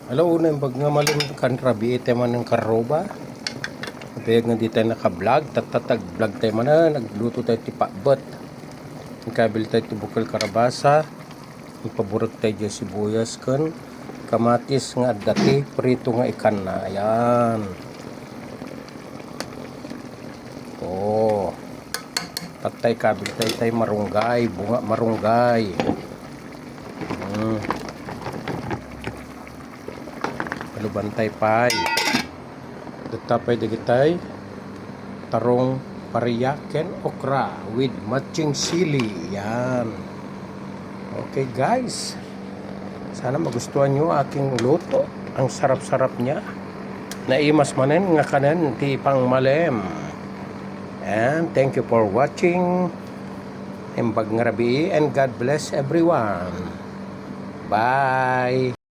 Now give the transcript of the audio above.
Hello, una yung bag nga malim kan rabi ite man ng karoba. Pag nga di tayo naka-vlog, tatatag-vlog tayo man na, nagluto tayo ti pakbet. Nagkabil tayo ti bukal karabasa. Ipaburag tayo dyan sibuyas kan. Kamatis nga dati, prito nga ikan na. Ayan. Oh. Tatay kabil tayo marunggay, bunga marunggay. Bantay pay datapay digitay tarong pariyaken okra with matching sili. Yan. Okay guys, sana magustuhan nyo aking luto. Ang sarap-sarap niya. Naimas manen nga kanan ti pang malem. And thank you for watching. Embag nga rabi and God bless everyone. Bye.